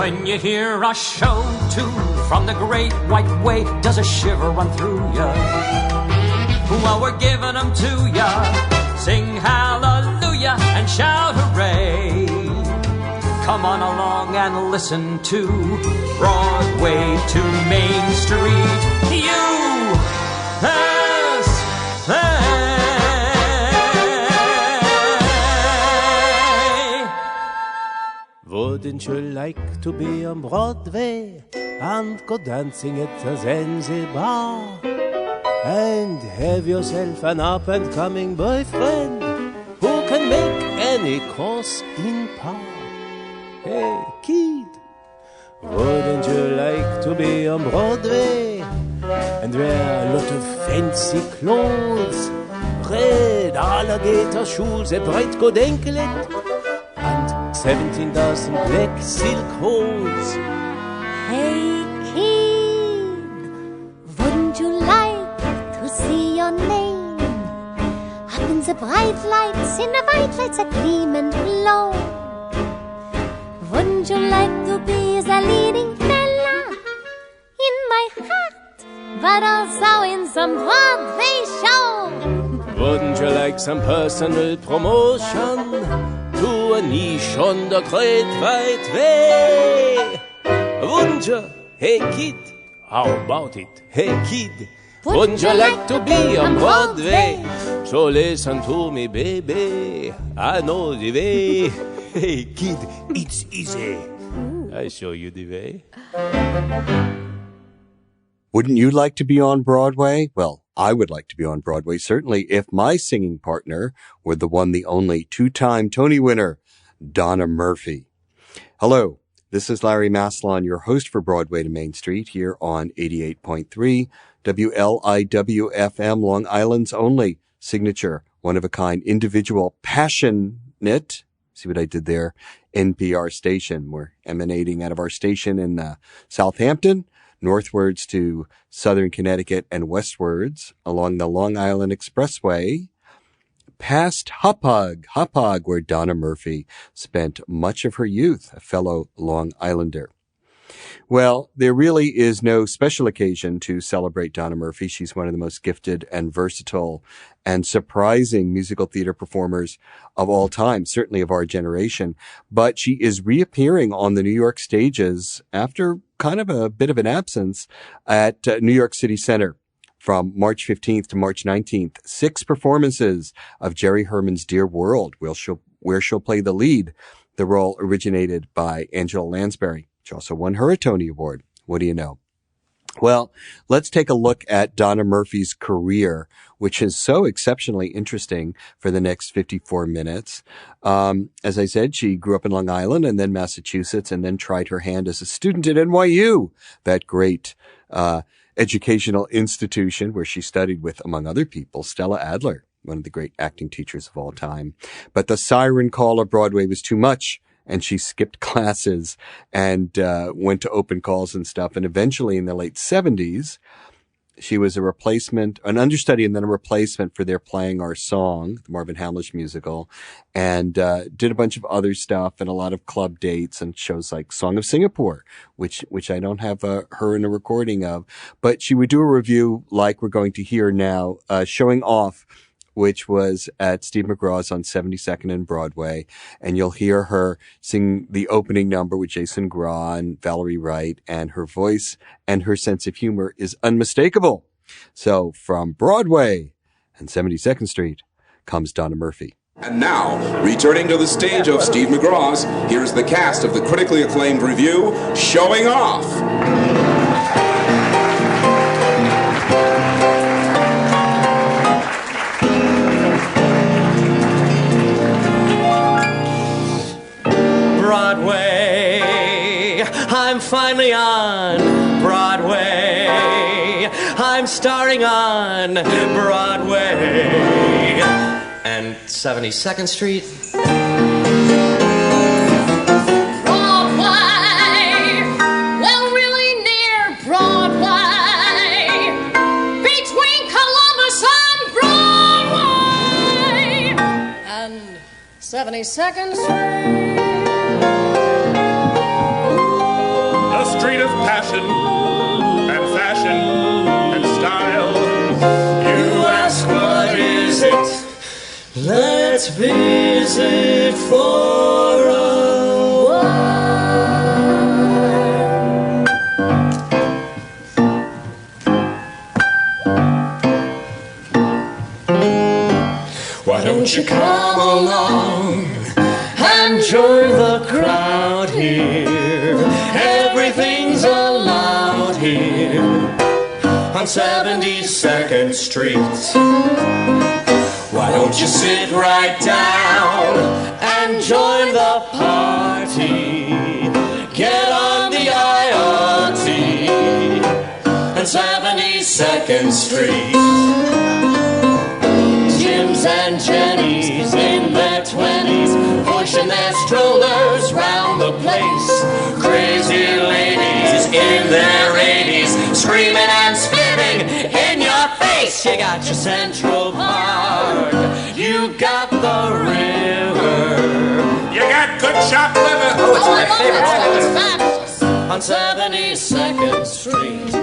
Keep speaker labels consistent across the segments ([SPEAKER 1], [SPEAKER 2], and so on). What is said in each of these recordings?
[SPEAKER 1] When you hear a show tune from the great white way, does a shiver run through ya? Well, we're giving them to ya. Sing hallelujah and shout hooray. Come on along and listen to Broadway to Main Street. USA.
[SPEAKER 2] Wouldn't you like to be on Broadway and go dancing at the Zanzibar and have yourself an up-and-coming boyfriend who can make any course in par? Hey, kid, wouldn't you like to be on Broadway and wear a lot of fancy clothes, red alligator shoes, a bright good anklet, and 17 dozen black silk hose?
[SPEAKER 3] Hey, kid, wouldn't you like to see your name up in the bright lights, in the white lights that gleam and glow? Wouldn't you like to be the leading fella in my heart, but also in some Broadway show?
[SPEAKER 2] Wouldn't you like some personal promotion to a niche on the great white way? Wouldn't you? Hey kid, how about it? Hey kid, wouldn't you like to be on Broadway? So listen to me, baby, I know the way. Hey kid, it's easy. I show you the way.
[SPEAKER 4] Wouldn't you like to be on Broadway? Well, I would like to be on Broadway, certainly, if my singing partner were the one, the only two-time Tony winner, Donna Murphy. Hello, this is Larry Maslon, your host for Broadway to Main Street here on 88.3 WLIW-FM, Long Island's only signature, one-of-a-kind, individual, passionate, see what I did there, NPR station. We're emanating out of our station in Southampton, northwards to southern Connecticut and westwards along the Long Island Expressway, past Hauppauge, where Donna Murphy spent much of her youth, a fellow Long Islander. Well, there really is no special occasion to celebrate Donna Murphy. She's one of the most gifted and versatile and surprising musical theater performers of all time, certainly of our generation. But she is reappearing on the New York stages after kind of a bit of an absence at New York City Center from March 15th to March 19th. 6 performances of Jerry Herman's Dear World, where she'll play the lead. The role originated by Angela Lansbury. She also won her a Tony Award. What do you know? Well, let's take a look at Donna Murphy's career, which is so exceptionally interesting for the next 54 minutes. As I said, she grew up in Long Island and then Massachusetts and then tried her hand as a student at NYU, that great educational institution where she studied with, among other people, Stella Adler, one of the great acting teachers of all time. But the siren call of Broadway was too much, and she skipped classes and went to open calls and stuff. And eventually in the late 70s, she was an understudy and then a replacement for their Playing Our Song, the Marvin Hamlish musical, and did a bunch of other stuff and a lot of club dates and shows like Song of Singapore, which I don't have her in a recording of. But she would do a review like we're going to hear now, Showing Off, which was at Steve McGraw's on 72nd and Broadway. And you'll hear her sing the opening number with Jason Graw and Valerie Wright, and her voice and her sense of humor is unmistakable. So from Broadway and 72nd Street comes Donna Murphy.
[SPEAKER 5] And now, returning to the stage of Steve McGraw's, here's the cast of the critically acclaimed review, Showing Off.
[SPEAKER 1] Broadway, I'm finally on Broadway. I'm starring on Broadway and 72nd Street.
[SPEAKER 3] Broadway, well, really near Broadway, between Columbus and Broadway and 72nd Street.
[SPEAKER 6] street of passion and fashion and style. You ask what is it? Let's visit for a Why don't you come along and join the crowd here? Everything's allowed here on 72nd Street. Why don't you sit right down and join the party? Get on the IRT on 72nd Street. Jims and Jennies in their 20s, pushing their strollers round the place. Crazy ladies in their 80s, screaming and spitting in your face. You got your Central Park, you got the river, you got good chopped liver. Oh, it's my favorite. On 72nd Street.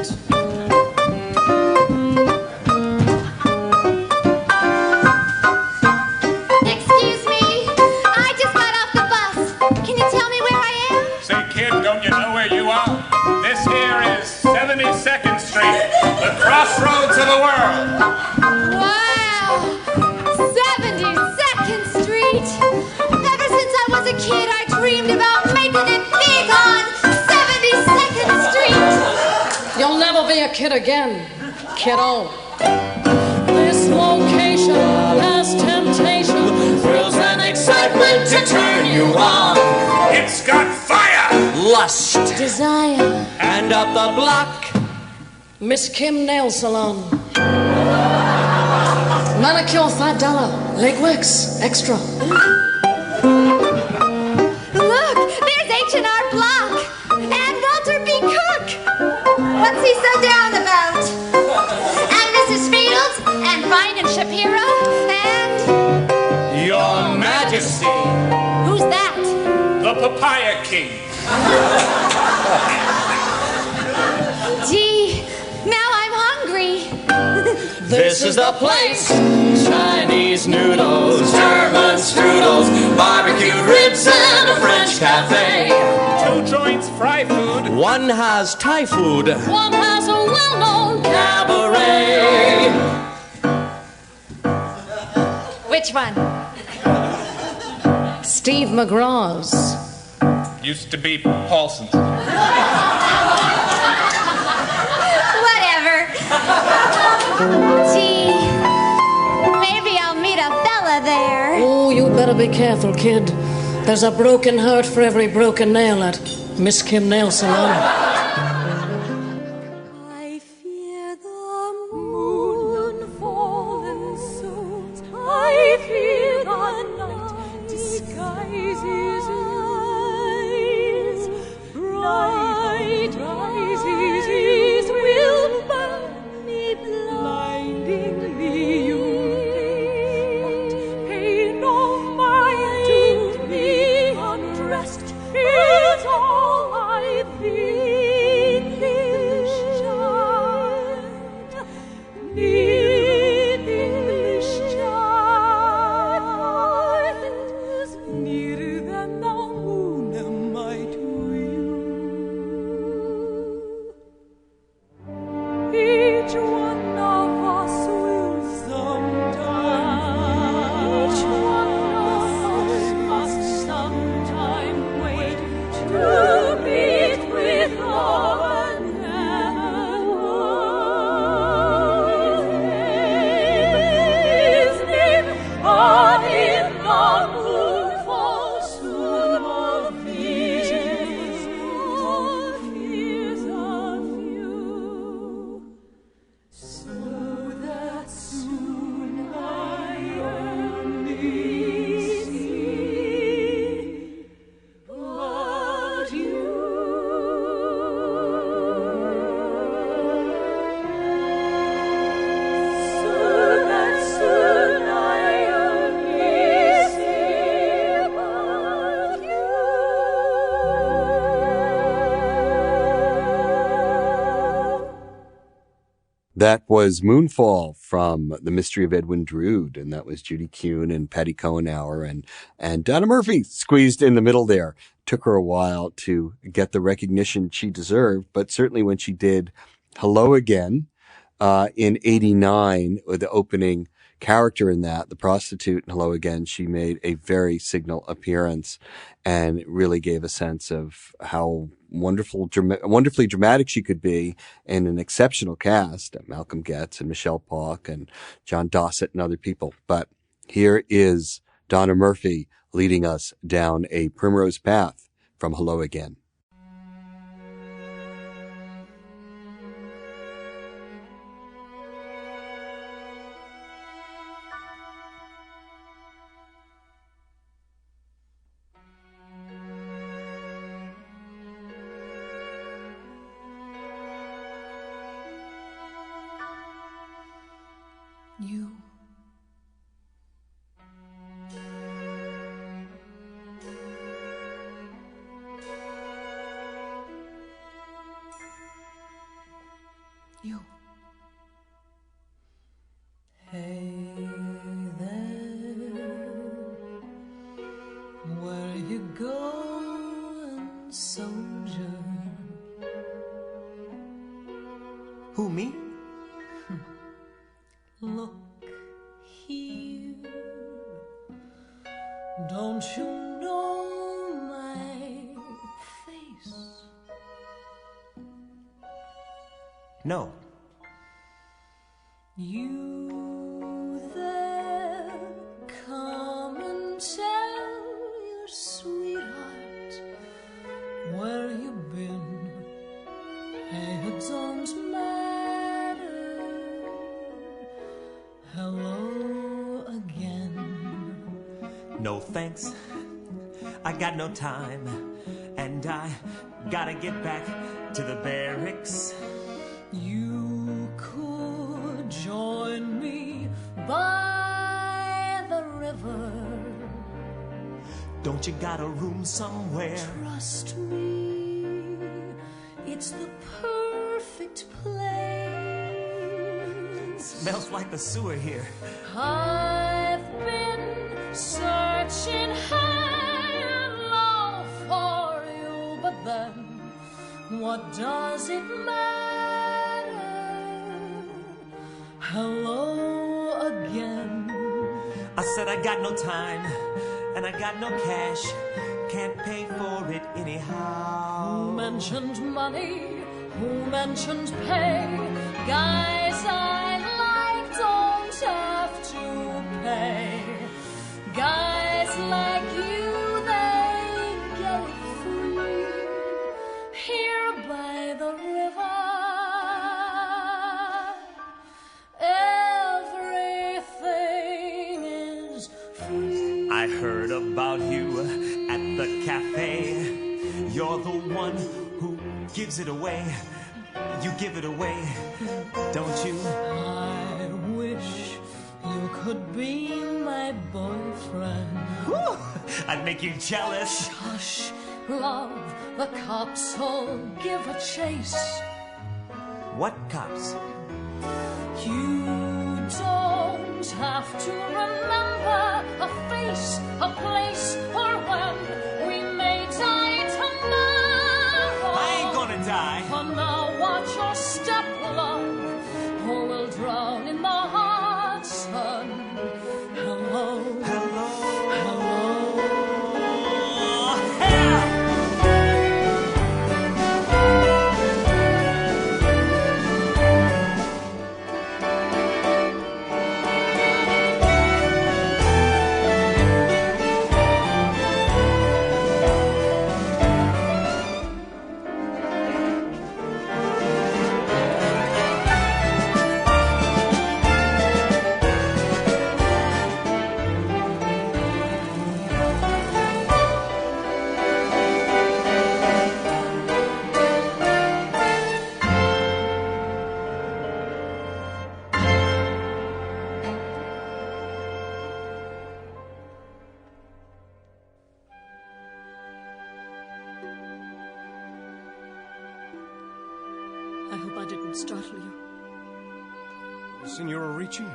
[SPEAKER 6] Crossroads of the world.
[SPEAKER 3] Wow! 72nd Street! Ever since I was a kid, I dreamed about making it big on 72nd Street!
[SPEAKER 7] You'll never be a kid again, kiddo. This location has temptation,
[SPEAKER 6] thrills and excitement to turn you on. It's got fire,
[SPEAKER 7] lust,
[SPEAKER 3] desire,
[SPEAKER 7] and up the block, Miss Kim Nail Salon. Manicure $5, legworks extra.
[SPEAKER 3] Look, there's H&R Block and Walter B. Cook. What's he so down about? And Mrs. Fields and Vine and Shapiro and
[SPEAKER 6] Your Majesty.
[SPEAKER 3] Who's that?
[SPEAKER 6] The Papaya King.
[SPEAKER 3] Gee, now I'm hungry.
[SPEAKER 6] This is the place. Chinese noodles, German strudels, barbecued ribs and a French cafe. 2 joints fry food. One has Thai food.
[SPEAKER 7] One has a well-known
[SPEAKER 6] cabaret.
[SPEAKER 3] Which one?
[SPEAKER 7] Steve McGraw's.
[SPEAKER 6] Used to be Paulson's.
[SPEAKER 3] Whatever. Gee, maybe I'll meet a fella there.
[SPEAKER 7] Oh, you better be careful, kid. There's a broken heart for every broken nail at Miss Kim Nail Salon.
[SPEAKER 3] I fear the moon fallen soon. I fear the night disguises eyes. Bright rises will burn me, blinding me. You pay no mind to me. Unrest is all I think is shine. English child is nearer than the moon might view. Each one of us will sometime. Each one of us must sometime wait to meet with love and his name. But in the moon fall soon all visions of fears of you. So that soon I only see but you. So that soon I only see
[SPEAKER 4] That was Moonfall from The Mystery of Edwin Drood, and that was Judy Kuhn and Patty Cohenauer and Donna Murphy squeezed in the middle there. Took her a while to get the recognition she deserved, but certainly when she did Hello Again in '89, with the opening character in that, the prostitute in Hello Again, she made a very signal appearance and it really gave a sense of how wonderfully dramatic she could be, and an exceptional cast, Malcolm Getz and Michelle Paulk and John Dossett and other people. But here is Donna Murphy leading us down a primrose path from Hello Again.
[SPEAKER 8] You. You. Hey there, where you going, soldier?
[SPEAKER 9] Who, me?
[SPEAKER 8] Look here, don't you know my face?
[SPEAKER 9] No.
[SPEAKER 8] You there, come and tell your sweetheart where you've been. Hey, it don't matter. Hello again.
[SPEAKER 9] No thanks. I got no time. And I gotta get back to the barracks.
[SPEAKER 8] You could join me by the river.
[SPEAKER 9] Don't you got a room somewhere?
[SPEAKER 8] Trust me, it's the perfect place.
[SPEAKER 9] Smells like the sewer here.
[SPEAKER 8] I've been searching high and low for you, but then what does it matter? Hello again.
[SPEAKER 9] I said I got no time, and I got no cash. Can't pay for it anyhow.
[SPEAKER 8] Who mentioned money? Who mentioned pay? Guys I like don't have to pay. Guys like you, they get it free. Here by the river, everything is free.
[SPEAKER 9] I heard about you at the cafe. You're the one who gives it away. You give it away, don't you?
[SPEAKER 8] I wish you could be my boyfriend.
[SPEAKER 9] Whew, I'd make you jealous.
[SPEAKER 8] Hush, love, the cops will give a chase.
[SPEAKER 9] What cops?
[SPEAKER 8] You don't have to remember a face, a place, or when we may die tomorrow.
[SPEAKER 9] I ain't gonna die.
[SPEAKER 8] For now, watch your step, love, or we'll drown in the hot sun. Hello,
[SPEAKER 9] Hello.
[SPEAKER 8] hello.
[SPEAKER 7] I hope I didn't startle you.
[SPEAKER 10] Signora Ricci,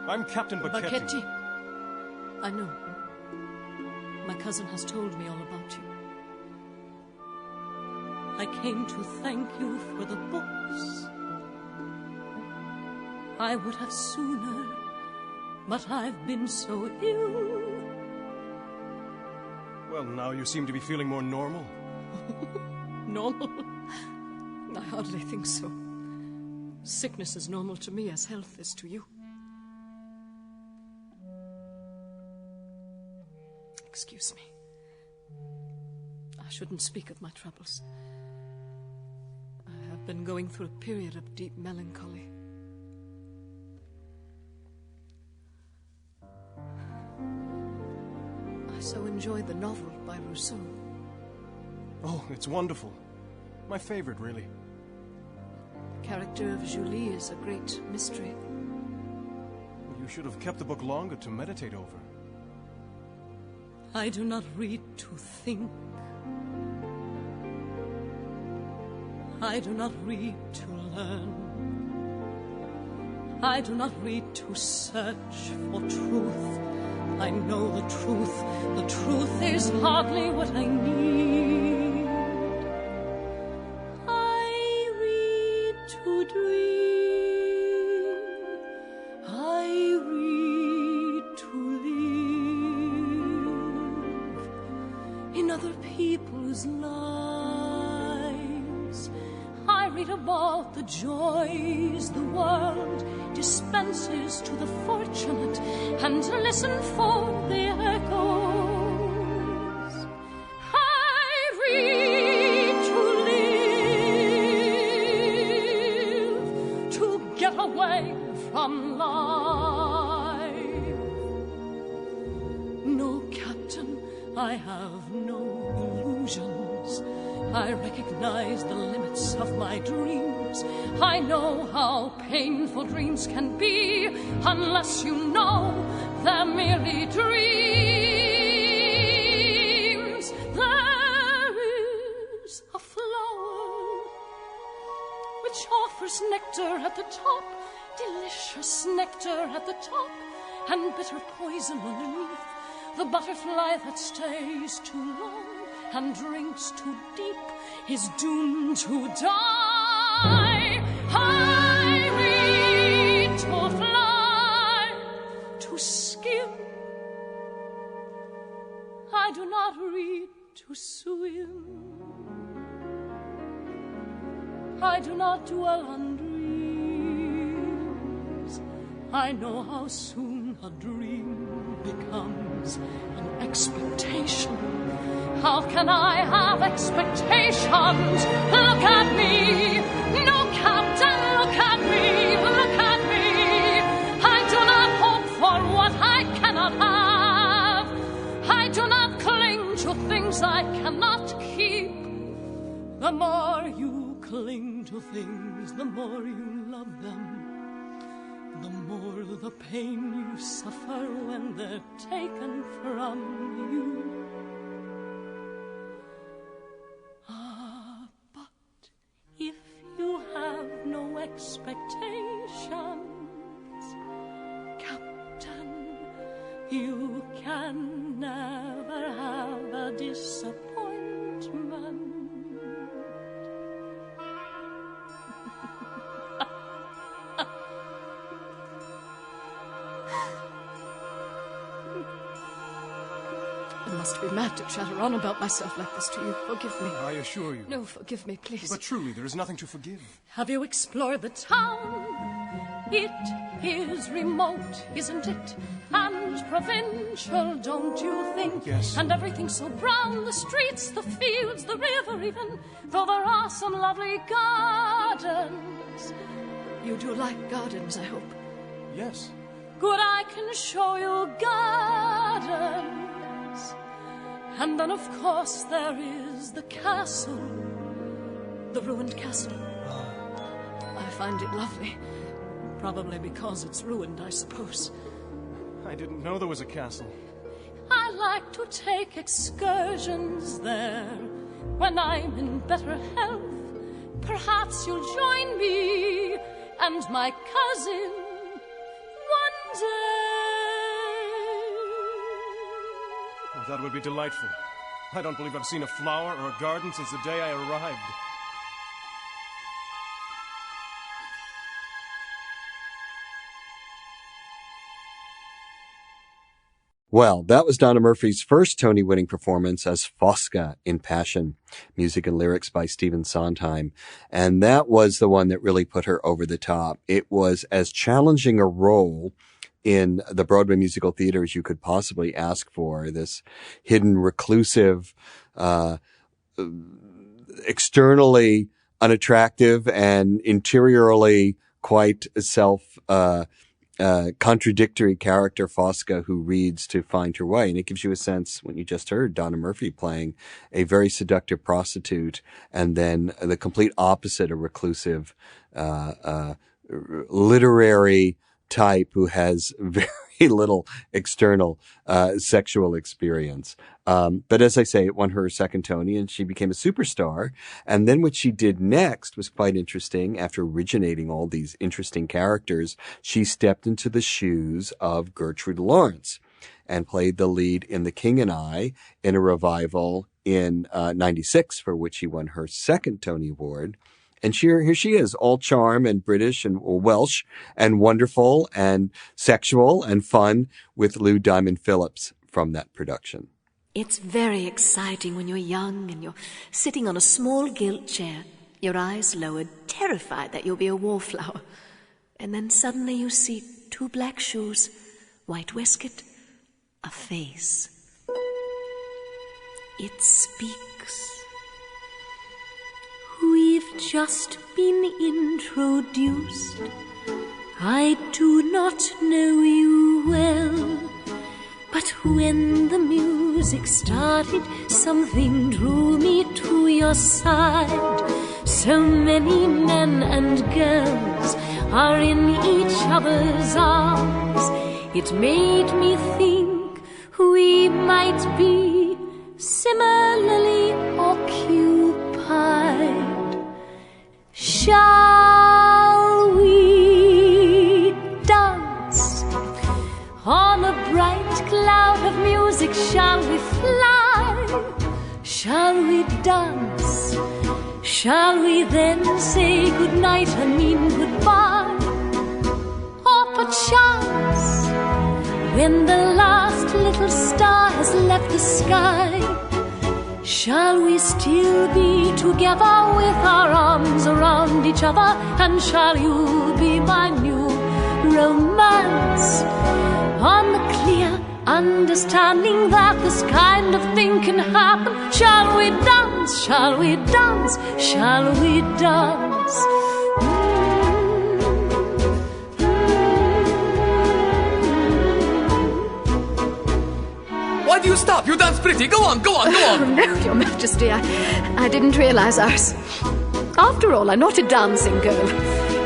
[SPEAKER 10] I'm Captain Bacchetti.
[SPEAKER 7] Bacchetti? I know. My cousin has told me all about you. I came to thank you for the books. I would have sooner, but I've been so ill.
[SPEAKER 10] Well, now you seem to be feeling more normal.
[SPEAKER 7] Normal? I hardly think so. Sickness is normal to me as health is to you. Excuse me. I shouldn't speak of my troubles. I have been going through a period of deep melancholy. I so enjoyed the novel by Rousseau.
[SPEAKER 10] Oh, it's wonderful. My favorite, really.
[SPEAKER 7] The character of Julie is a great mystery.
[SPEAKER 10] You should have kept the book longer to meditate over.
[SPEAKER 7] I do not read to think. I do not read to learn. I do not read to search for truth. I know the truth. The truth is hardly what I need. I read to dream. I read to live in other people's lives. I read about the joys the world dispenses to the fortunate and listen for the echoes. I read to live, to get away from life. No, Captain, I have no illusions. I recognize the limits of my dreams. I know how painful dreams can be unless you know they're merely dreams. There is a flower which offers nectar at the top, delicious nectar at the top, and bitter poison underneath. The butterfly that stays too long and drinks too deep is doomed to die. I read to fly, to skim. I do not read to swim. I do not dwell on dreams. I know how soon a dream becomes an expectation. How can I have expectations? Look at me. No, Captain, look at me. Look at me. I do not hope for what I cannot have. I do not cling to things I cannot keep. The more you cling to things, the more you love them. The more the pain you suffer when they're taken from you. But if you have no expectations, Captain, you can never have a disappointment. I must be mad to chatter on about myself like this to you. Forgive me.
[SPEAKER 10] I assure you.
[SPEAKER 7] No, forgive me, please.
[SPEAKER 10] But truly, there is nothing to forgive.
[SPEAKER 7] Have you explored the town? It is remote, isn't it? And provincial, don't you think?
[SPEAKER 10] Yes.
[SPEAKER 7] And everything so brown, the streets, the fields, the river even, though there are some lovely gardens. You do like gardens, I hope.
[SPEAKER 10] Yes.
[SPEAKER 7] Good, I can show you gardens. And then, of course, there is the castle. The ruined castle. I find it lovely. Probably because it's ruined, I suppose.
[SPEAKER 10] I didn't know there was a castle.
[SPEAKER 7] I like to take excursions there when I'm in better health. Perhaps you'll join me and my cousin
[SPEAKER 10] Oh, that would be delightful. I don't believe I've seen a flower or a garden since the day I arrived.
[SPEAKER 4] Well, that was Donna Murphy's first Tony-winning performance as Fosca in Passion, music and lyrics by Stephen Sondheim. And that was the one that really put her over the top. It was as challenging a role in the Broadway musical theater as you could possibly ask for. This hidden, reclusive, externally unattractive and interiorly quite contradictory character, Fosca, who reads to find her way. And it gives you a sense, when you just heard Donna Murphy playing a very seductive prostitute, and then the complete opposite, a reclusive, literary type who has very little external sexual experience. But as I say, it won her second Tony and she became a superstar. And then what she did next was quite interesting. After originating all these interesting characters, she stepped into the shoes of Gertrude Lawrence and played the lead in The King and I in a revival in 96, for which she won her second Tony Award. And here she is, all charm and British and Welsh and wonderful and sexual and fun with Lou Diamond Phillips from that production.
[SPEAKER 11] It's very exciting when you're young and you're sitting on a small gilt chair, your eyes lowered, terrified that you'll be a wallflower. And then suddenly you see two black shoes, white waistcoat, a face. It speaks.
[SPEAKER 12] We've just been introduced. I do not know you well, but when the music started, something drew me to your side. So many men and girls are in each other's arms. It made me think we might be similarly occupied. Shall we dance on a bright cloud of music? Shall we fly? Shall we dance? Shall we then say goodnight and mean goodbye? Or perchance, when the last little star has left the sky, shall we still be together with our arms around each other? And shall you be my new romance? On the clear understanding that this kind of thing can happen, shall we dance? Shall we dance? Shall we dance?
[SPEAKER 13] Why do you stop? You dance pretty. Go on, go on, go on.
[SPEAKER 11] Oh, no, Your Majesty, I didn't realize I was... After all, I'm not a dancing girl.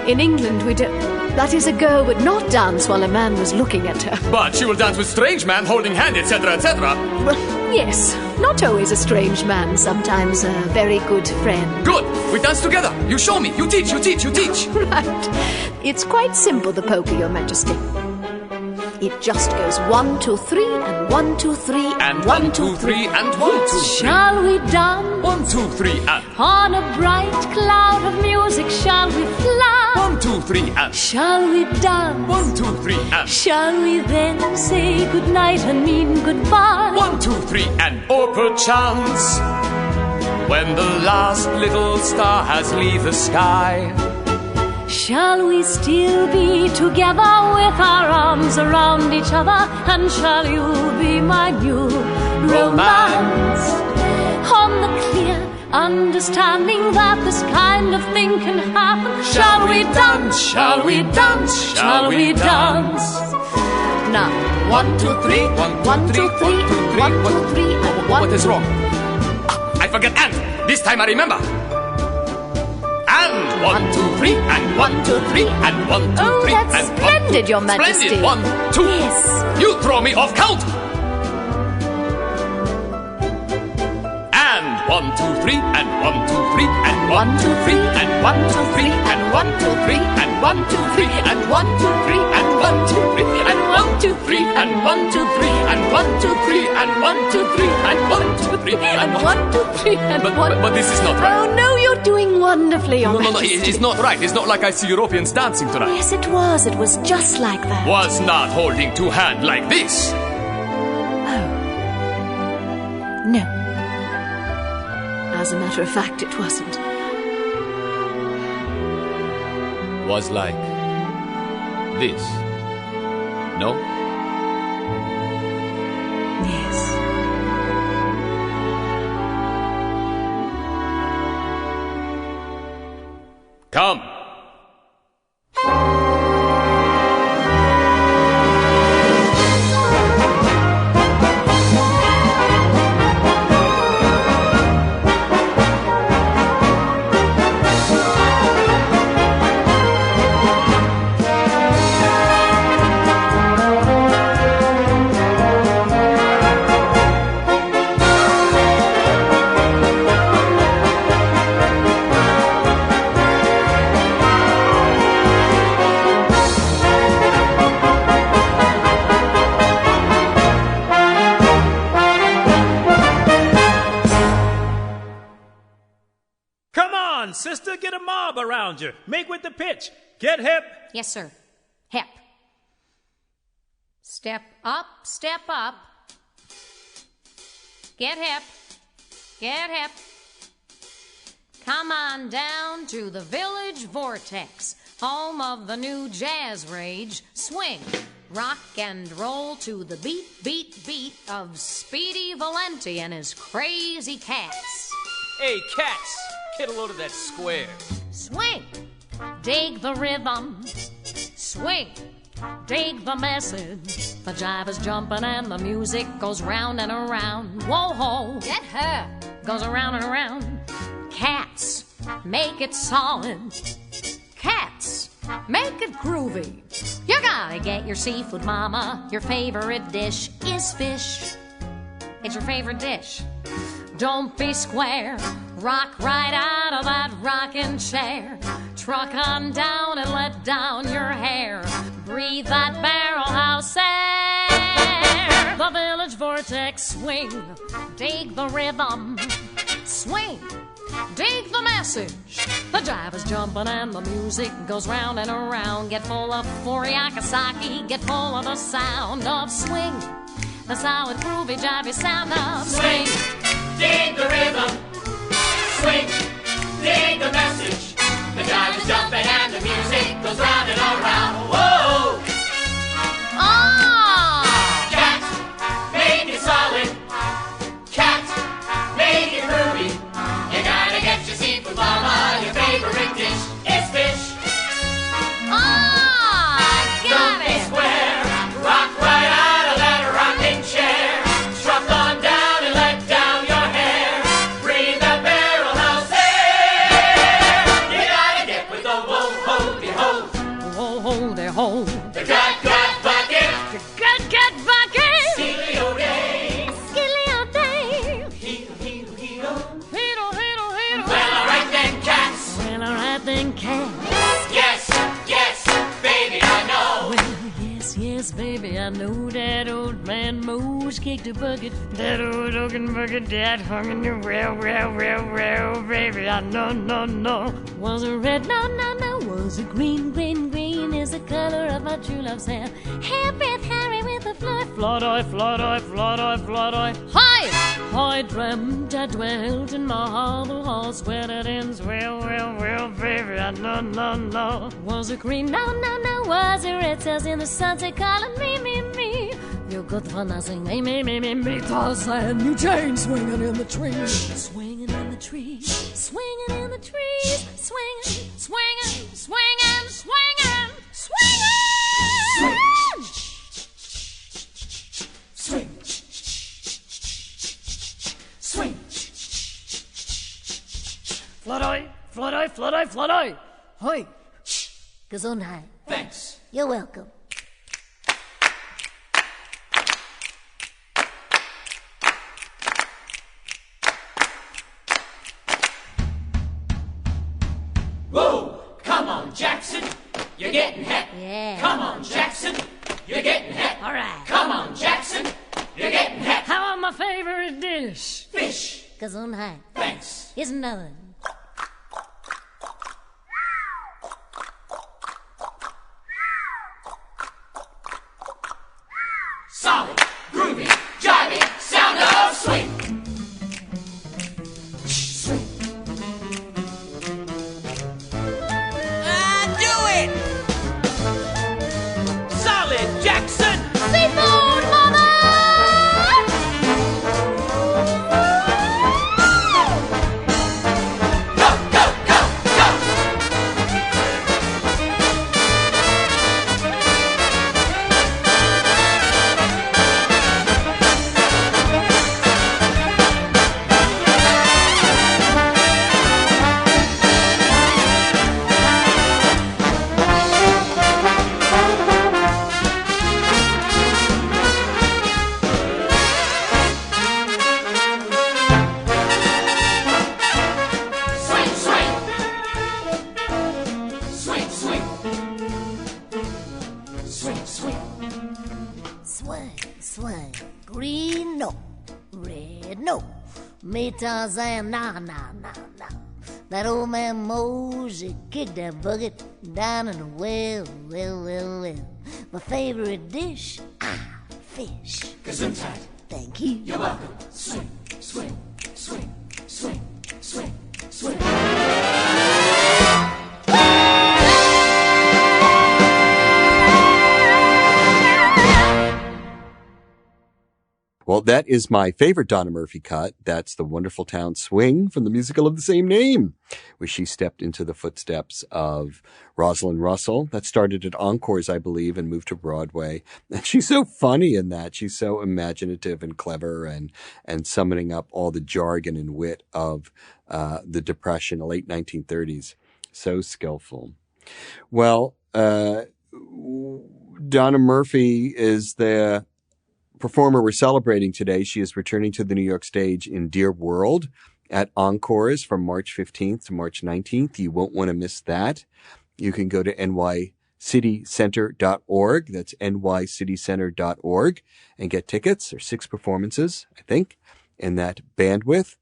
[SPEAKER 11] In England, we do... That is, a girl would not dance while a man was looking at her.
[SPEAKER 13] But she will dance with strange man holding hand, etc., etc.
[SPEAKER 11] Well, yes, not always a strange man, sometimes a very good friend.
[SPEAKER 13] Good, we dance together. You show me, you teach, you teach, you teach.
[SPEAKER 11] Right. It's quite simple, the polka, Your Majesty. It just goes 1, 2, 3, and 1, 2, 3,
[SPEAKER 13] and 1, 2, 3, and 1, 2, 3.
[SPEAKER 12] Shall we dance?
[SPEAKER 13] 1, 2, 3, and
[SPEAKER 12] on a bright cloud of music, shall we fly?
[SPEAKER 13] 1, 2, 3, and
[SPEAKER 12] shall we dance?
[SPEAKER 13] 1, 2, 3, and
[SPEAKER 12] shall we then say goodnight and mean goodbye?
[SPEAKER 13] 1, 2, 3, and or perchance, when the last little star has leave the sky,
[SPEAKER 12] shall we still be together with our arms around each other? And shall you be my new romance? On the clear understanding that this kind of thing can happen, shall we dance? Shall we dance? Shall we dance?
[SPEAKER 11] Now,
[SPEAKER 13] 1, 2, 3, 1, 2, 3, 1, 2, 3, 1, 2, 3, and 1. What is wrong? I forget and. This time I remember. And 1, 2, 3, and 1, 2, 3, and 1, 2, 3,
[SPEAKER 11] oh, that's
[SPEAKER 13] and
[SPEAKER 11] splendid,
[SPEAKER 13] 1,
[SPEAKER 11] Your Majesty.
[SPEAKER 13] Splendid. 1, 2.
[SPEAKER 11] Yes.
[SPEAKER 13] You throw me off count. And 1, 2, 3, and 1, 2, 3, and and 1, 2, 3, and 1, 2, 3, and 1, 2, 3, and 1, 2, 3, and 1, 2, 3, and 1, 2, 3, and 1, 2, 3, and 1, 2, 3, and 1, 2, 3, and 1, 2, 3, and 1, 2, 3, and 1, 2, 3, and 1.
[SPEAKER 9] But this is not right.
[SPEAKER 11] Oh, no, you're doing wonderfully, Your
[SPEAKER 9] No,
[SPEAKER 11] Majesty.
[SPEAKER 9] it's not right. It's not like I see Europeans dancing tonight.
[SPEAKER 11] Yes, it was. It was just like that.
[SPEAKER 9] Was not holding two hands like this.
[SPEAKER 11] No. As a matter of fact, it wasn't.
[SPEAKER 9] Was like this. No?
[SPEAKER 11] Yes.
[SPEAKER 9] Come.
[SPEAKER 14] Sister, get a mob around you. Make with the pitch. Get hip.
[SPEAKER 8] Yes, sir. Hip. Step up, step up. Get hip. Get hip. Come on down to the Village Vortex, home of the new jazz rage. Swing, rock and roll to the beat, beat, beat of Speedy Valenti and his crazy cats.
[SPEAKER 15] Hey, cats, get a load of that square.
[SPEAKER 8] Swing, dig the rhythm. Swing, dig the message. The jive is jumping and the music goes round and around. Whoa-ho, get her. Goes around and around. Cats, make it solid. Cats, make it groovy. You gotta get your seafood, mama. Your favorite dish is fish. It's your favorite dish. Don't be square. Rock right out of that rocking chair. Truck on down and let down your hair. Breathe that barrel house air. The Village Vortex, swing. Dig the rhythm. Swing. Dig the message. The jive is jumping and the music goes round and around. Get full of Foriakasaki. Get full of the sound of swing. The solid, groovy, jivey sound of swing.
[SPEAKER 6] Dig the rhythm. Swing. Dig the message. The jive is jumping and the music goes round and around. Whoa!
[SPEAKER 8] Ah!
[SPEAKER 6] Cat, make it solid. Cat, make it groovy. You gotta get your seafood, mama. Your favorite dish is fish.
[SPEAKER 8] Ah! Got
[SPEAKER 6] Don't be
[SPEAKER 8] it!
[SPEAKER 6] square. Rock right out of that rocking chair. Truck on down and let down your hair. Breathe that barrel house air. You gotta get with the whoa-ho-de-ho.
[SPEAKER 8] Whoa-ho-de-ho.
[SPEAKER 6] The cat bucket.
[SPEAKER 8] The gut bucket.
[SPEAKER 6] Skilly-o-day.
[SPEAKER 8] Skilly-o-day.
[SPEAKER 6] Heedle-heedle-heedle.
[SPEAKER 8] Heedle-heedle-heedle.
[SPEAKER 6] Well, alright then, cats.
[SPEAKER 8] Well, alright then, cats.
[SPEAKER 6] Yes, yes, baby, I know.
[SPEAKER 8] Well, yes, baby, I know that old man Moe's kicked a bucket. That old oaken bucket that hung in the well, baby, I know. Was it red? No. Was it green? Green is the color of my true love's hair. Hair-breath Harry with a flood eye. Hi! I dreamt I dwelt in my hollow halls where it ends well, baby, I know. Was it green? No. Was it red? Says in the sunset calling me. You're good for nothing, me, Tarzan, you chain swinging in the trees. Swinging in the trees, swinging in the trees, swinging. Flood eye. Hoi. Gesundheit.
[SPEAKER 6] Thanks.
[SPEAKER 8] You're welcome.
[SPEAKER 6] you're getting hep.
[SPEAKER 8] Yeah.
[SPEAKER 6] Come on, Jackson, you're getting hep.
[SPEAKER 8] All right.
[SPEAKER 6] Come on, Jackson, you're getting hep.
[SPEAKER 8] How about my favorite dish?
[SPEAKER 6] Fish.
[SPEAKER 8] Gesundheit.
[SPEAKER 6] Thanks.
[SPEAKER 8] Here's another one.
[SPEAKER 6] Solid, groovy, jivey, sound of swing. Swing.
[SPEAKER 15] Do it! Solid, Jackson!
[SPEAKER 8] Seafood, mother!
[SPEAKER 6] Go, go, go, go! Swing, swing. Swing, swing. Swing, swing.
[SPEAKER 3] Swing, swing, green no, red no. Me Tarzan, nah. That old man Mosey kicked that bucket down in the well. My favorite dish, fish.
[SPEAKER 6] Gesundheit.
[SPEAKER 3] Thank you.
[SPEAKER 6] You're welcome. Swing, swing, swing, swing, swing, swing.
[SPEAKER 4] Well, that is my favorite Donna Murphy cut. That's the wonderful town swing from the musical of the same name, where she stepped into the footsteps of Rosalind Russell. That started at Encores, I believe, and moved to Broadway. And she's so funny in that. She's so imaginative and clever and summoning up all the jargon and wit of the Depression, the late 1930s. So skillful. Well, Donna Murphy is the performer we're celebrating today. She is returning to the New York stage in Dear World at Encores from March 15th to March 19th. You won't want to miss that. You can go to nycitycenter.org. That's nycitycenter.org and get tickets. There's 6 performances, I think, in that bandwidth.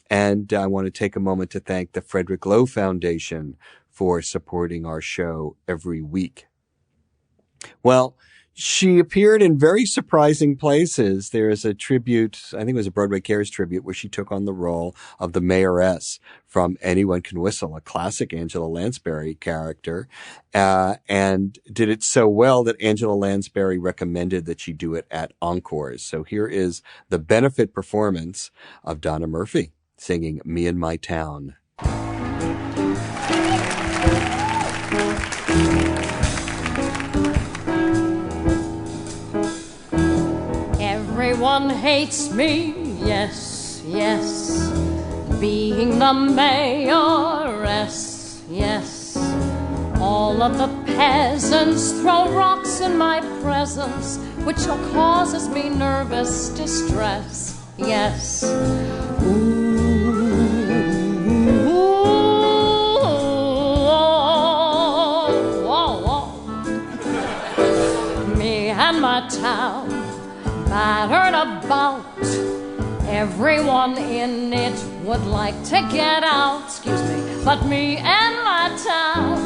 [SPEAKER 4] And I want to take a moment to thank the Frederick Lowe Foundation for supporting our show every week. Well, she appeared in very surprising places. There is a tribute, I think it was a Broadway Cares tribute, where she took on the role of the mayoress from Anyone Can Whistle, a classic Angela Lansbury character, and did it so well that Angela Lansbury recommended that she do it at Encores. So here is the benefit performance of Donna Murphy singing Me and My Town.
[SPEAKER 8] Everyone hates me, yes, being the mayoress, yes. All of the peasants throw rocks in my presence, which causes me nervous distress, yes. Me and my town, battered about. Everyone in it would like to get out, excuse me, but me and my town,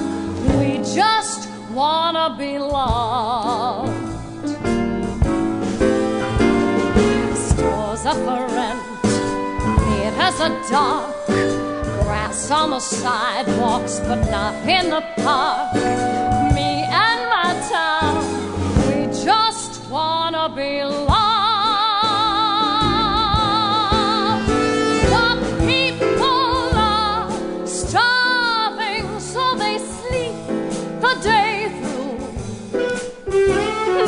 [SPEAKER 8] we just wanna be loved. Stores up for rent, it has a dark, grass on the sidewalks, but not in the park. Me and my town, we just wanna be loved. The people are starving, so they sleep the day through.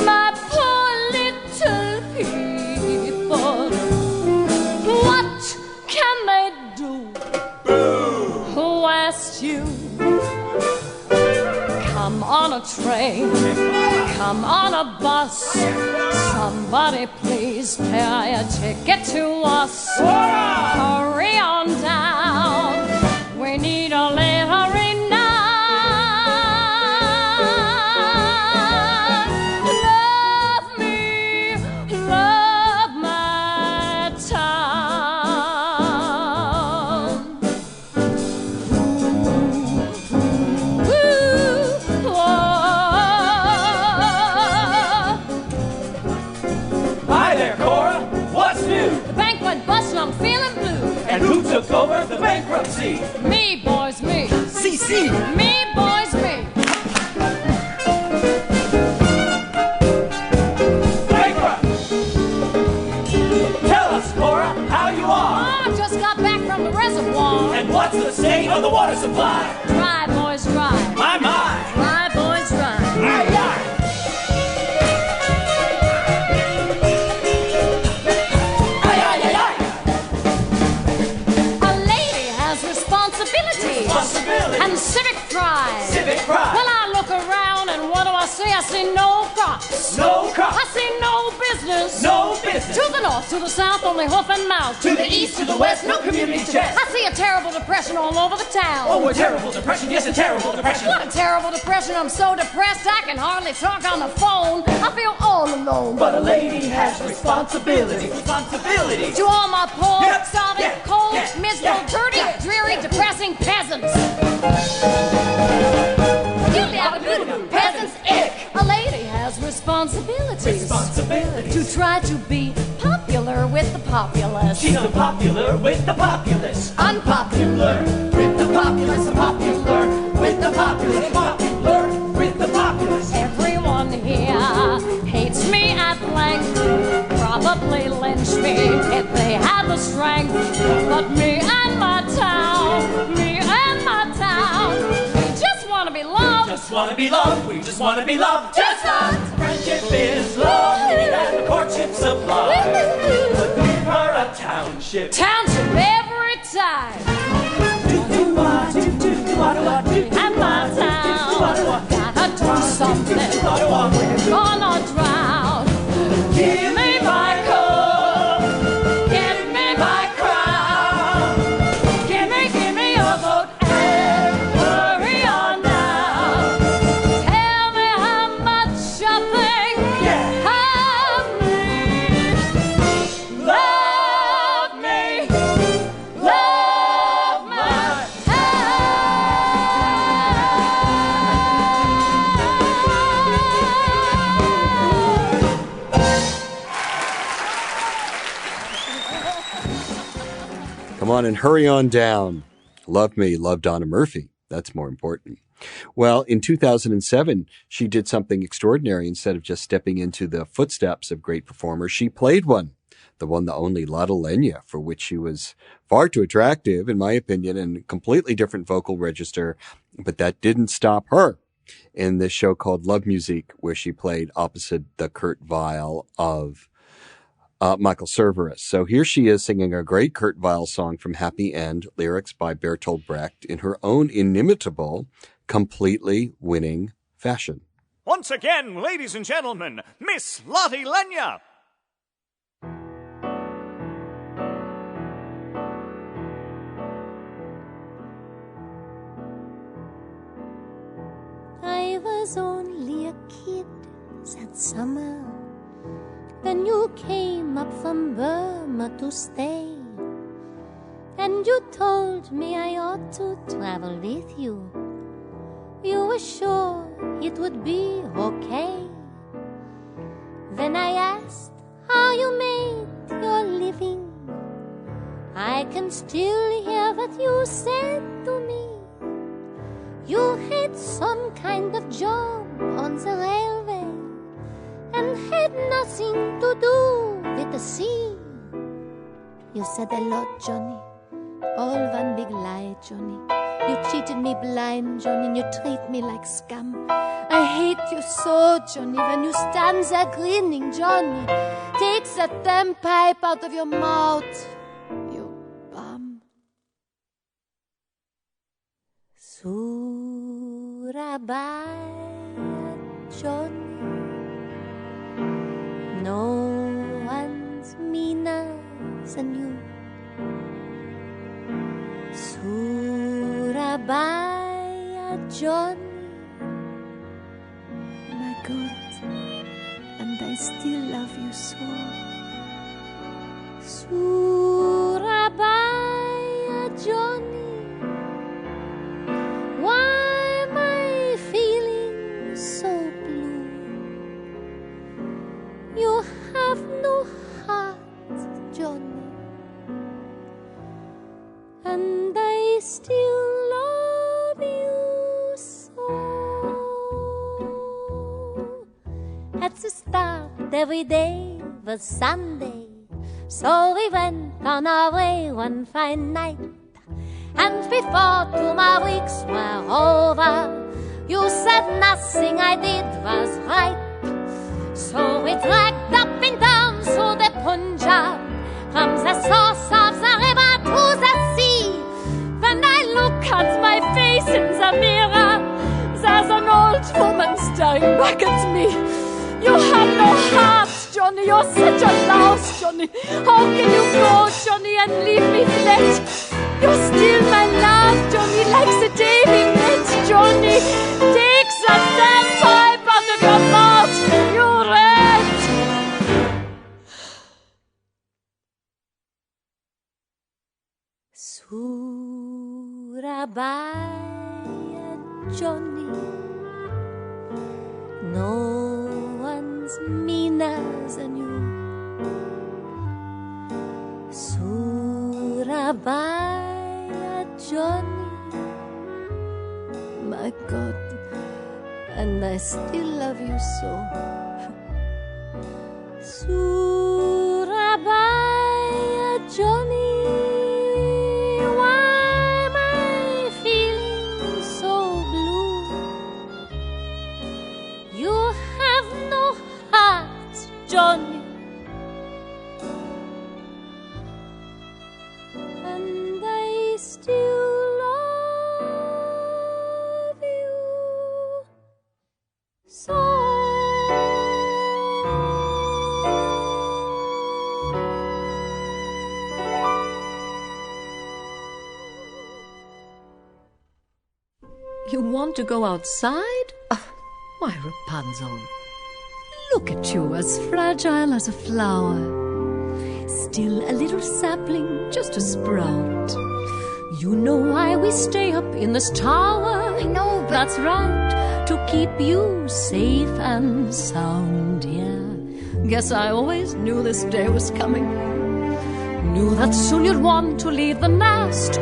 [SPEAKER 8] My poor little people, what can they do? Boo! Who asked you? Come on a train, come on a bus. Somebody please pay a ticket to us. Hurry on down, we need a little renown.
[SPEAKER 15] Bankruptcy.
[SPEAKER 8] Me, boys, me.
[SPEAKER 15] CC.
[SPEAKER 8] Me, boys, me.
[SPEAKER 15] Bankrupt. Tell us, Laura, how you are.
[SPEAKER 8] Oh, I just got back from the reservoir.
[SPEAKER 15] And what's the state of the water supply?
[SPEAKER 8] Dry, boys, dry.
[SPEAKER 15] My.
[SPEAKER 8] Dry, boys, dry.
[SPEAKER 15] Aye, aye.
[SPEAKER 8] And civic pride.
[SPEAKER 15] Civic pride.
[SPEAKER 8] Well, I look around and what do I see? I see no cops.
[SPEAKER 15] No cops.
[SPEAKER 8] I see no business.
[SPEAKER 15] No business.
[SPEAKER 8] To the north, to the south, only hoof and mouth.
[SPEAKER 15] To the east, to the west, no community chest.
[SPEAKER 8] I see a terrible depression all over the town.
[SPEAKER 15] Oh, a terrible depression. Yes, a terrible depression.
[SPEAKER 8] What a terrible depression. I'm so depressed I can hardly talk on the phone. I feel all alone.
[SPEAKER 15] But a lady has responsibility. Responsibility.
[SPEAKER 8] To all my poor, starving, cold, miserable, dirty, dreary, depressing peasants.
[SPEAKER 15] Peasants, ick.
[SPEAKER 8] A lady has responsibilities.
[SPEAKER 15] Responsibilities.
[SPEAKER 8] To try to be popular with the populace.
[SPEAKER 15] She's unpopular with the populace. Unpopular with the populace. Unpopular with the populace. Popular with the populace.
[SPEAKER 8] Everyone here hates me at length. Probably lynch me if they had the strength. But me and my town, me and my town, we just want to be loved.
[SPEAKER 15] Just want to be loved. We just want to be loved. Just loved. Friendship is love, and the courtship's a fly. But give her a township.
[SPEAKER 8] Township every time. And my town, gotta do something. We're gonna drown. Give me my coat. Give me my crown. Give me a vote. And hurry on now. Tell me how much you think of me. Love me. Love my
[SPEAKER 4] Come on and hurry on down. Love me, love Donna Murphy. That's more important. Well, in 2007, she did something extraordinary. Instead of just stepping into the footsteps of great performers, she played one. The one, the only Lotte Lenya, for which she was far too attractive, in my opinion, and a completely different vocal register. But that didn't stop her in this show called Love Musik, where she played opposite the Kurt Weill of Michael Cerveris. So here she is singing a great Kurt Weill song from Happy End, lyrics by Bertolt Brecht, in her own inimitable, completely winning fashion.
[SPEAKER 14] Once again, ladies and gentlemen, Miss Lotte Lenya.
[SPEAKER 3] I was only a kid that summer. Then you came up from Burma to stay. And you told me I ought to travel with you. You were sure it would be okay. Then I asked how you made your living. I can still hear what you said to me. You had some kind of job on the railway and had nothing to do with the sea. You said a lot, Johnny, all one big lie, Johnny. You cheated me blind, Johnny, and you treat me like scum. I hate you so, Johnny, when you stand there grinning, Johnny. Take that damn pipe out of your mouth, you bum. Surabaya, Johnny. No one's meaner than you. Surabaya, Johnny. My God, and I still love you so. Surabaya, Johnny. Why am I feeling so blue? You have no heart, Johnny, and I
[SPEAKER 12] still love you so. At the start, every day was Sunday, so we went on our way one fine night. And before 2 more weeks were over, you said nothing I did was right. So we dragged up and down through the Punjab, from the source of the river to the sea. When I look at my face in the mirror, there's an old woman staring back at me. You have no heart, Johnny, you're such a louse, Johnny. How can you go, Johnny, and leave me flat? You're still my love, Johnny, like the day we met, Johnny. Take that damn pipe out of your mouth, you rat! Surabaya, Johnny, no one's meaner than you. Surabaya, Johnny, my God, and I still love you so. Surabaya, Johnny, why am I feeling so blue? You have no heart, Johnny. And I still love you so.
[SPEAKER 8] You want to go outside? Oh, why, Rapunzel, look at you, as fragile as a flower. Still a little sapling, just a sprout. You know why we stay up in this tower? I know, but that's right, to keep you safe and sound, yeah. Guess I always knew this day was coming. Knew that soon you'd want to leave the nest.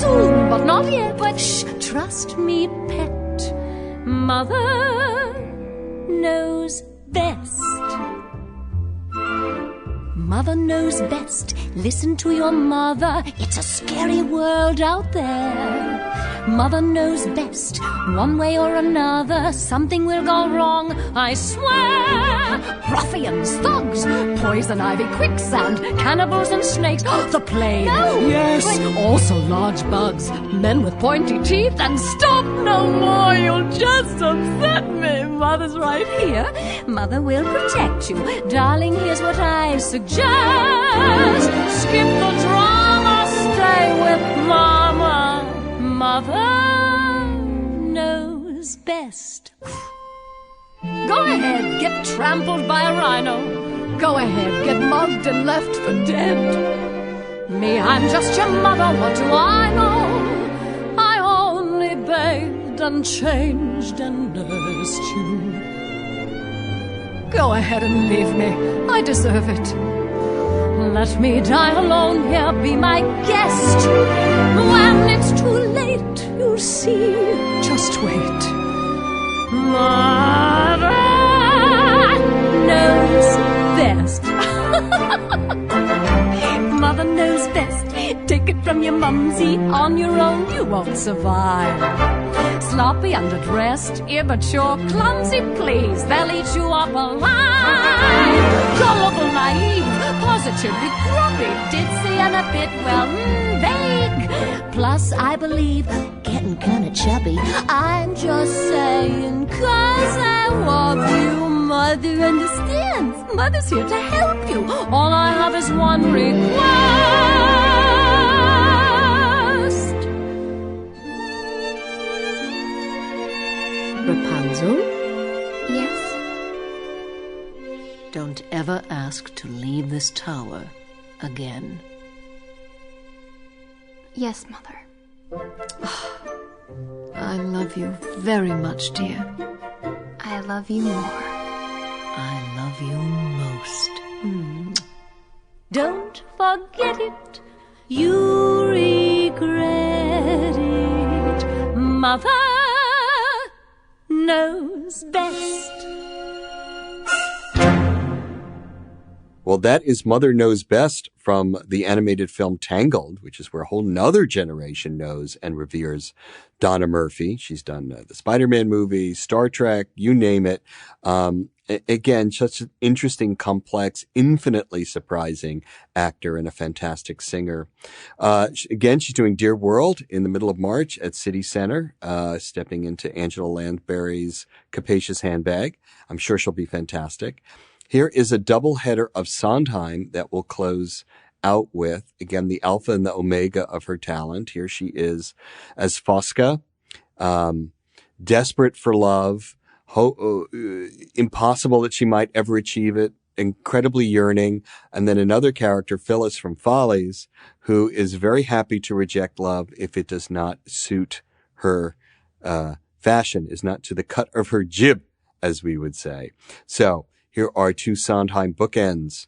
[SPEAKER 8] Soon, but not yet. But shh, trust me, pet. Mother knows best. Mother knows best. Listen to your mother. It's a scary world out there. Mother knows best. One way or another, something will go wrong, I swear. Ruffians, thugs, poison ivy, quicksand, cannibals and snakes. The plague. No, yes, but... also large bugs, men with pointy teeth, and stop no more. You'll just upset me. Mother's right here. Mother will protect you. Darling, here's what I suggest. Skip the drama, stay with Mama. Mother knows best. Go ahead, get trampled by a rhino. Go ahead, get mugged and left for dead. Me, I'm just your mother, what do I know? I only bathed and changed and nursed you. Go ahead and leave me, I deserve it. Let me die alone here, be my guest. When it's too late, you'll see, just wait. Mother knows best. Mother knows best. Take it from your mumsy, on your own you won't survive. Sloppy, underdressed, immature, clumsy, please, they'll eat you up alive. Gullible, naive, positively grubby, ditzy and a bit, well, vague. Plus, I believe, getting kinda chubby. I'm just saying, 'cause I love you. Mother understands. Mother's here to help you. All I have is one request. Rapunzel?
[SPEAKER 11] Yes?
[SPEAKER 8] Don't ever ask to leave this tower again.
[SPEAKER 11] Yes, Mother.
[SPEAKER 8] I love you very much, dear.
[SPEAKER 11] I love you more.
[SPEAKER 8] I love you most.
[SPEAKER 12] Don't forget it, you regret. Mother knows best.
[SPEAKER 4] Well, that is Mother Knows Best from the animated film Tangled, which is where a whole nother generation knows and reveres Donna Murphy. She's done the Spider-Man movie, Star Trek, you name it. Again, such an interesting, complex, infinitely surprising actor and a fantastic singer. Again, she's doing Dear World in the middle of March at City Center, stepping into Angela Lansbury's Capacious Handbag. I'm sure she'll be fantastic. Here is a doubleheader of Sondheim that we'll close out with, again, the alpha and the omega of her talent. Here she is as Fosca, desperate for love, impossible that she might ever achieve it, incredibly yearning. And then another character, Phyllis from Follies, who is very happy to reject love if it does not suit her fashion, is not to the cut of her jib, as we would say. So here are two Sondheim bookends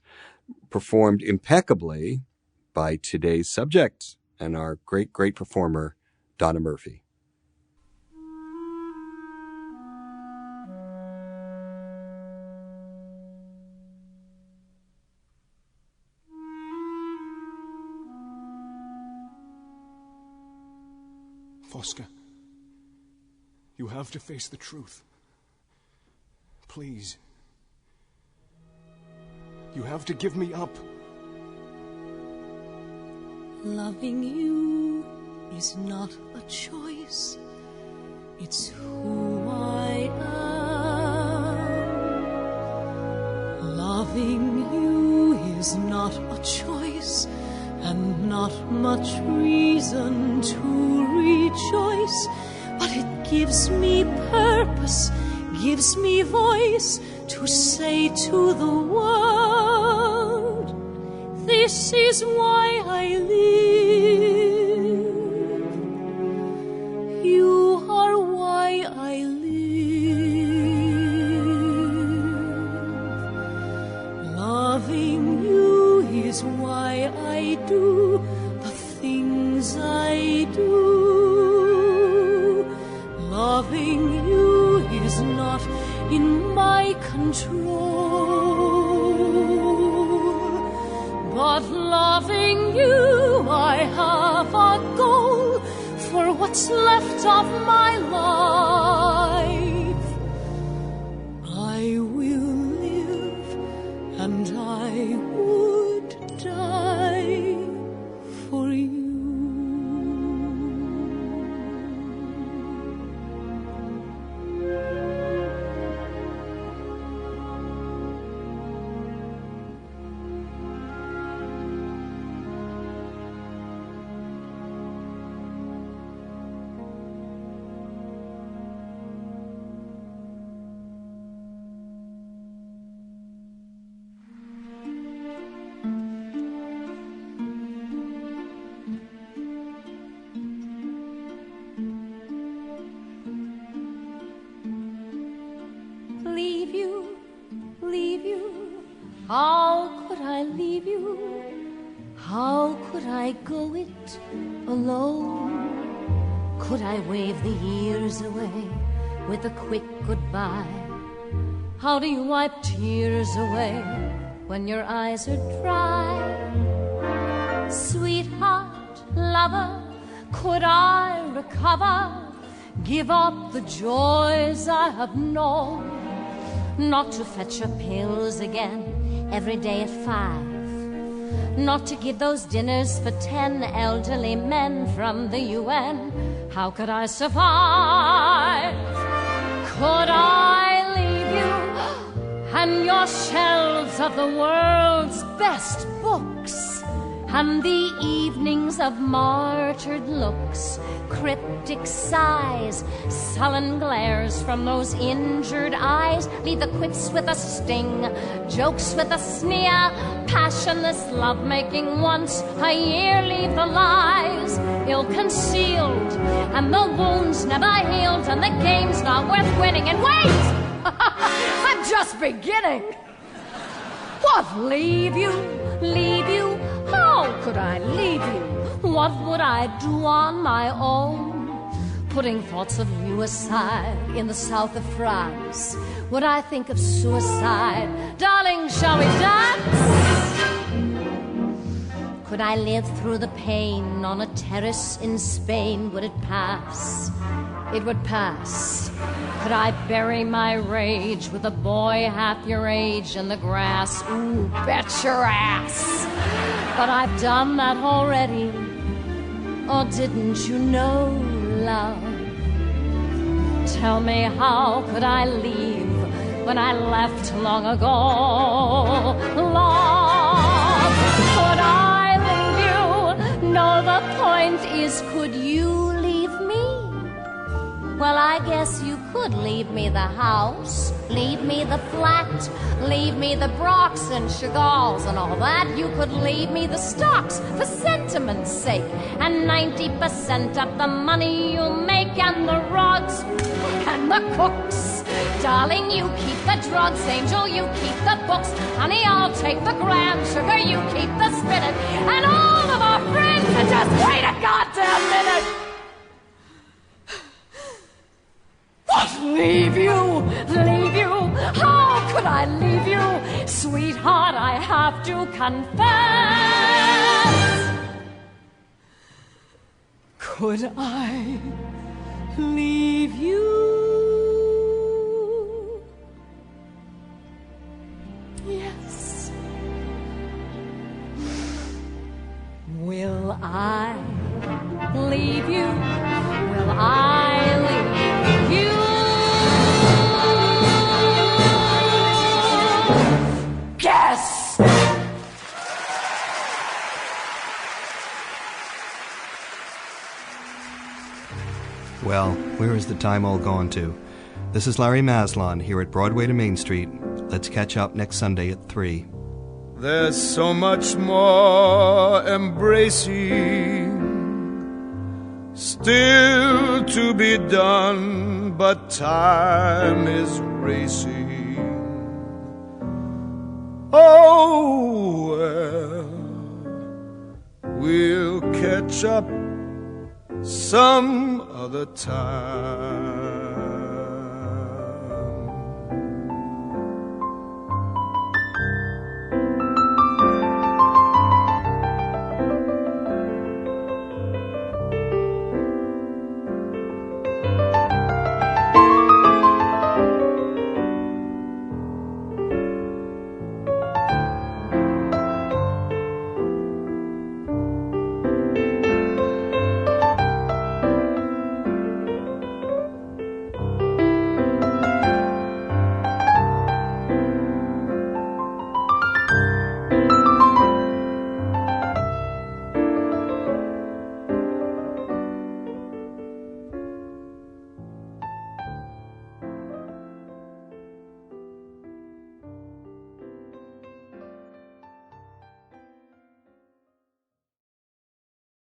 [SPEAKER 4] performed impeccably by today's subject and our great, great performer, Donna Murphy.
[SPEAKER 10] Fosca, you have to face the truth. Please. You have to give me up.
[SPEAKER 12] Loving you is not a choice. It's who I am. Loving you is not a choice, and not much reason to rejoice. But it gives me purpose, gives me voice to say to the world, this is why I live. You are why I live. Loving you is why I do the things I do. Loving you is not in my control, but loving you I have a goal for what's left of my life. I will live and I would die for you. How could I leave you? How could I go it alone? Could I wave the years away with a quick goodbye? How do you wipe tears away when your eyes are dry? Sweetheart, lover, could I recover? Give up the joys I have known, not to fetch your pills again every day at 5, not to give those dinners for 10 elderly men from the UN. How could I survive? Could I leave you and your shelves of the world's best books, and the evenings of martyred looks, cryptic sighs, sullen glares from those injured eyes? Leave the quips with a sting, jokes with a sneer, passionless lovemaking once a year. Leave the lies, ill-concealed, and the wounds never healed, and the game's not worth winning. And wait! I'm just beginning. What, leave you? Leave you? How could I leave you? What would I do on my own?
[SPEAKER 8] Putting thoughts of you aside, in the south of France, would I think of suicide? Darling, shall we dance? Could I live through the pain on a terrace in Spain? Would it pass? It would pass. Could I bury my rage with a boy half your age in the grass? Ooh, bet your ass. But I've done that already. Or didn't you know, love? Tell me, how could I leave when I left long ago? Love, could I leave you? No, the point is, could you leave me? Well, I guess you could leave me the house, leave me the flat, leave me the Brocs and Chagalls and all that. You could leave me the stocks for sentiment's sake, and 90% of the money you'll make, and the rods and the cooks. Darling, you keep the drugs, Angel, you keep the books. Honey, I'll take the grand sugar, you keep the spinach, and all of our friends, and just wait a goddamn minute. What? Leave you? Leave you? How could I leave you? Sweetheart, I have to confess. Could I leave you? Yes. Will I leave you? Will I leave you? Yes!
[SPEAKER 16] Well, where is the time all gone to? This is Larry Maslon here at Broadway to Main Street. Let's catch up next Sunday at 3.
[SPEAKER 17] There's so much more embracing still to be done, but time is racing. Oh, well, we'll catch up some other time.